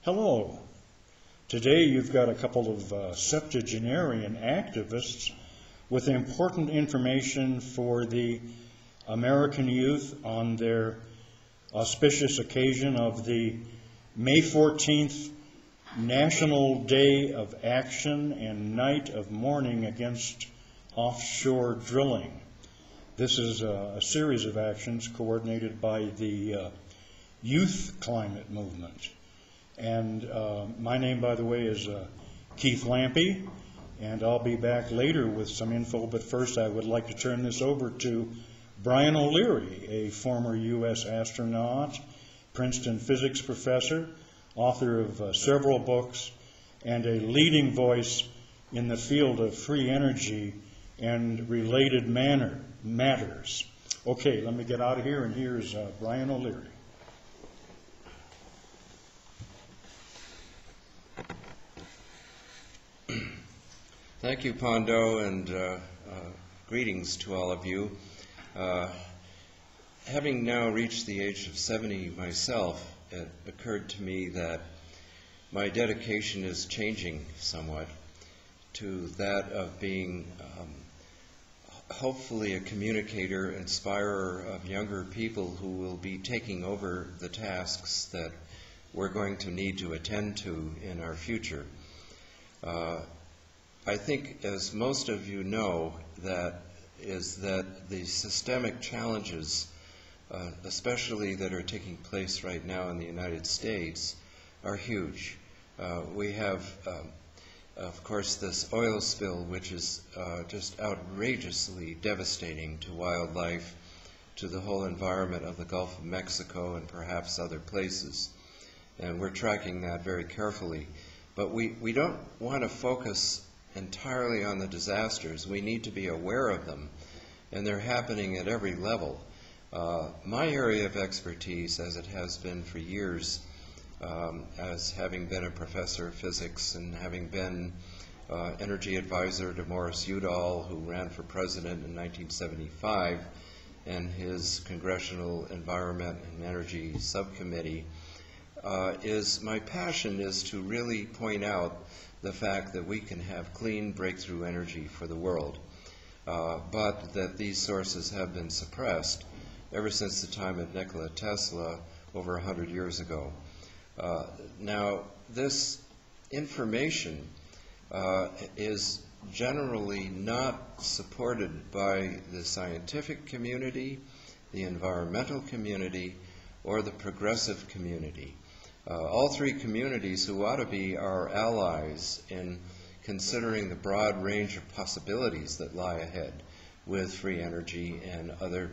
Hello. Today you've got a couple of septuagenarian activists with important information for the American youth on their auspicious occasion of the May 14th National Day of Action and Night of Mourning Against Offshore Drilling. This is a series of actions coordinated by the Youth Climate Movement. And my name, by the way, is Keith Lampe, and I'll be back later with some info, but first I would like to turn this over to Brian O'Leary, a former U.S. astronaut, Princeton physics professor, author of several books, and a leading voice in the field of free energy and related matters. Okay, let me get out of here, and here's Brian O'Leary. Thank you, Pondo, and greetings to all of you. Having now reached the age of 70 myself, it occurred to me that my dedication is changing somewhat to that of being hopefully a communicator, inspirer of younger people who will be taking over the tasks that we're going to need to attend to in our future. I think, as most of you know, that the systemic challenges, especially that are taking place right now in the United States, are huge. We have, of course, this oil spill, which is just outrageously devastating to wildlife, to the whole environment of the Gulf of Mexico and perhaps other places. And we're tracking that very carefully. But we don't want to focus entirely on the disasters. We need to be aware of them, and they're happening at every level. My area of expertise, as it has been for years, as having been a professor of physics and having been energy advisor to Morris Udall, who ran for president in 1975, and his Congressional Environment and Energy Subcommittee, my passion is to really point out the fact that we can have clean breakthrough energy for the world, but that these sources have been suppressed ever since the time of Nikola Tesla over 100 years ago. Now, this information is generally not supported by the scientific community, the environmental community, or the progressive community. All three communities who ought to be our allies in considering the broad range of possibilities that lie ahead with free energy and other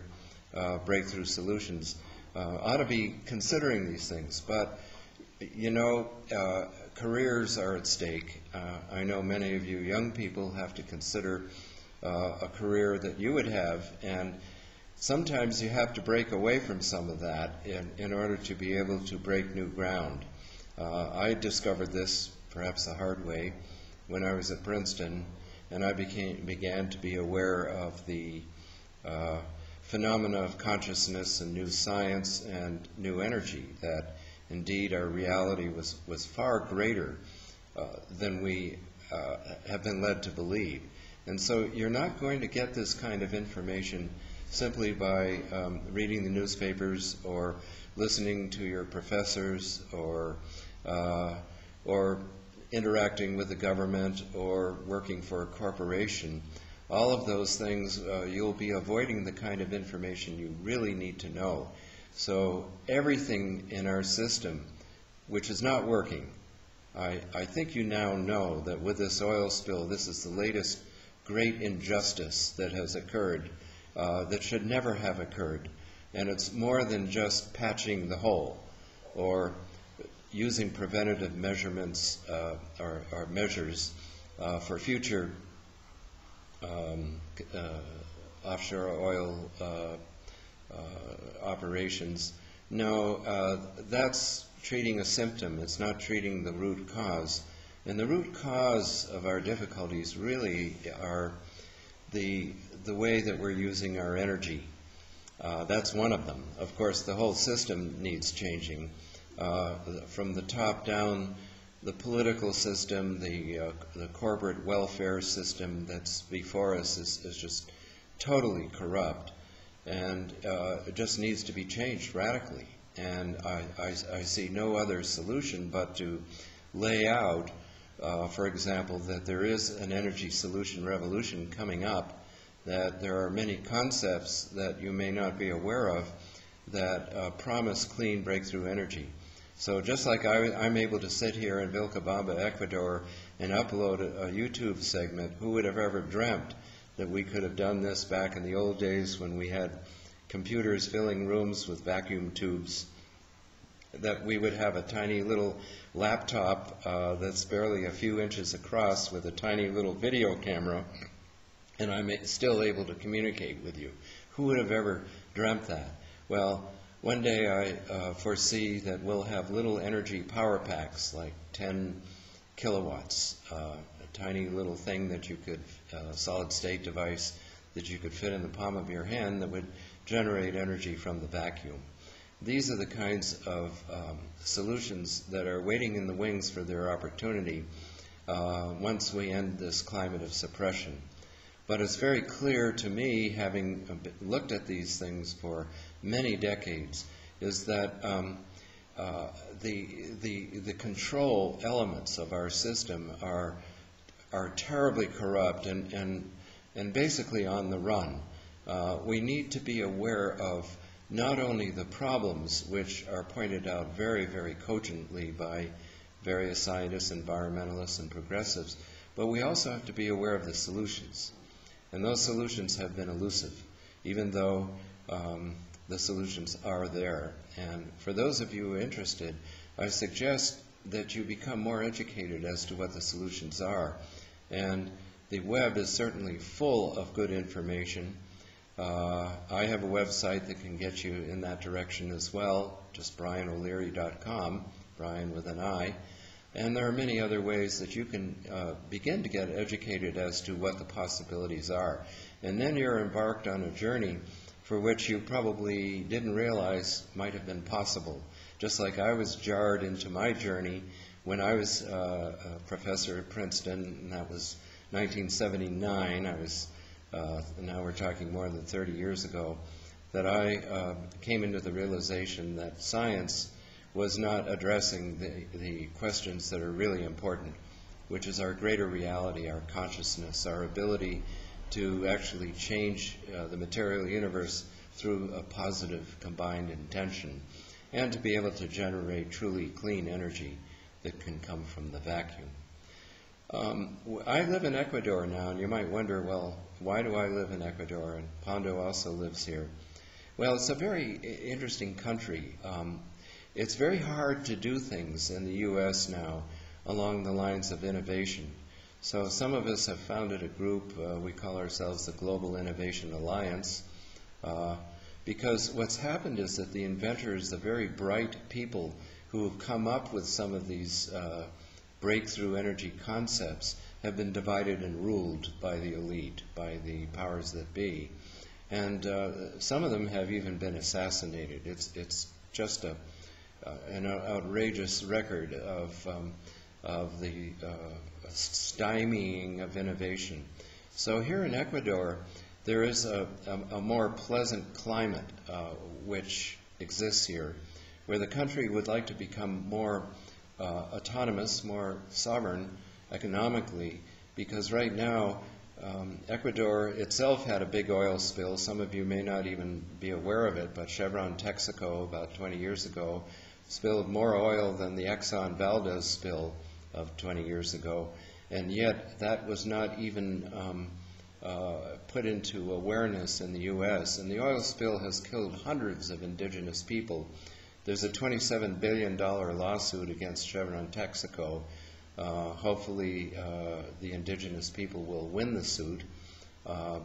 breakthrough solutions ought to be considering these things. But, you know, careers are at stake. I know many of you young people have to consider a career that you would have, and sometimes you have to break away from some of that in order to be able to break new ground. I discovered this, perhaps the hard way, when I was at Princeton, and I began to be aware of the phenomena of consciousness and new science and new energy, that indeed our reality was far greater than we have been led to believe. And so you're not going to get this kind of information simply by reading the newspapers or listening to your professors or interacting with the government or working for a corporation. All of those things, you'll be avoiding the kind of information you really need to know. So everything in our system which is not working, I think you now know that with this oil spill, this is the latest great injustice that has occurred that should never have occurred. And it's more than just patching the hole or using preventative measurements or measures for future offshore oil operations. No, that's treating a symptom. It's not treating the root cause. And the root cause of our difficulties really are the way that we're using our energy. That's one of them. Of course, the whole system needs changing. from the top down. The political system, the corporate welfare system that's before us is just totally corrupt, and it just needs to be changed radically. And I see no other solution but to lay out, for example, that there is an energy solution revolution coming up, that there are many concepts that you may not be aware of that promise clean breakthrough energy. So just like I'm able to sit here in Vilcabamba, Ecuador, and upload a YouTube segment, who would have ever dreamt that we could have done this back in the old days when we had computers filling rooms with vacuum tubes, that we would have a tiny little laptop that's barely a few inches across with a tiny little video camera, and I'm still able to communicate with you. Who would have ever dreamt that? Well, one day I foresee that we'll have little energy power packs, like 10 kilowatts, a tiny little thing that you could, solid state device that you could fit in the palm of your hand that would generate energy from the vacuum. These are the kinds of solutions that are waiting in the wings for their opportunity once we end this climate of suppression. But it's very clear to me, having looked at these things for many decades, is that the control elements of our system are terribly corrupt and basically on the run. We need to be aware of not only the problems, which are pointed out very, very cogently by various scientists, environmentalists, and progressives, but we also have to be aware of the solutions. And those solutions have been elusive, even though the solutions are there. And for those of you interested, I suggest that you become more educated as to what the solutions are. And the web is certainly full of good information. I have a website that can get you in that direction as well, just brianoleary.com, Brian with an I. And there are many other ways that you can begin to get educated as to what the possibilities are. And then you're embarked on a journey for which you probably didn't realize might have been possible. Just like I was jarred into my journey when I was a professor at Princeton, and that was 1979. I was, now we're talking more than 30 years ago, that I came into the realization that science was not addressing the questions that are really important, which is our greater reality, our consciousness, our ability to actually change the material universe through a positive combined intention, and to be able to generate truly clean energy that can come from the vacuum. I live in Ecuador now, and you might wonder, well, why do I live in Ecuador? And Pando also lives here. Well, it's a very interesting country. It's very hard to do things in the U.S. now along the lines of innovation. So some of us have founded a group, we call ourselves the Global Innovation Alliance, because what's happened is that the inventors, the very bright people who have come up with some of these breakthrough energy concepts, have been divided and ruled by the elite, by the powers that be. And some of them have even been assassinated. It's just an outrageous record of the stymieing of innovation. So here in Ecuador, there is a more pleasant climate which exists here, where the country would like to become more autonomous, more sovereign economically, because right now Ecuador itself had a big oil spill. Some of you may not even be aware of it, but Chevron Texaco about 20 years ago spilled more oil than the Exxon Valdez spill of 20 years ago, and yet that was not even put into awareness in the U.S. And the oil spill has killed hundreds of indigenous people. There's a $27 billion lawsuit against Chevron Texaco. Hopefully the indigenous people will win the suit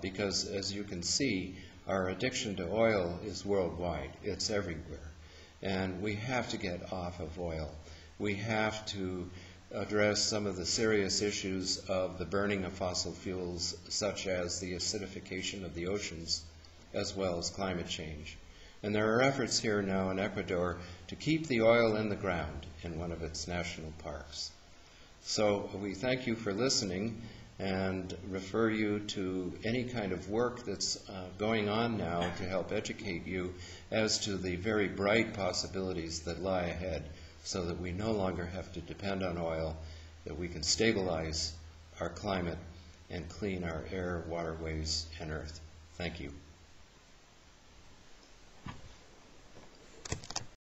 because, as you can see, our addiction to oil is worldwide. It's everywhere. And we have to get off of oil. We have to address some of the serious issues of the burning of fossil fuels, such as the acidification of the oceans, as well as climate change. And there are efforts here now in Ecuador to keep the oil in the ground in one of its national parks. So we thank you for listening and refer you to any kind of work that's going on now to help educate you as to the very bright possibilities that lie ahead, so that we no longer have to depend on oil, that we can stabilize our climate and clean our air, waterways, and earth. Thank you.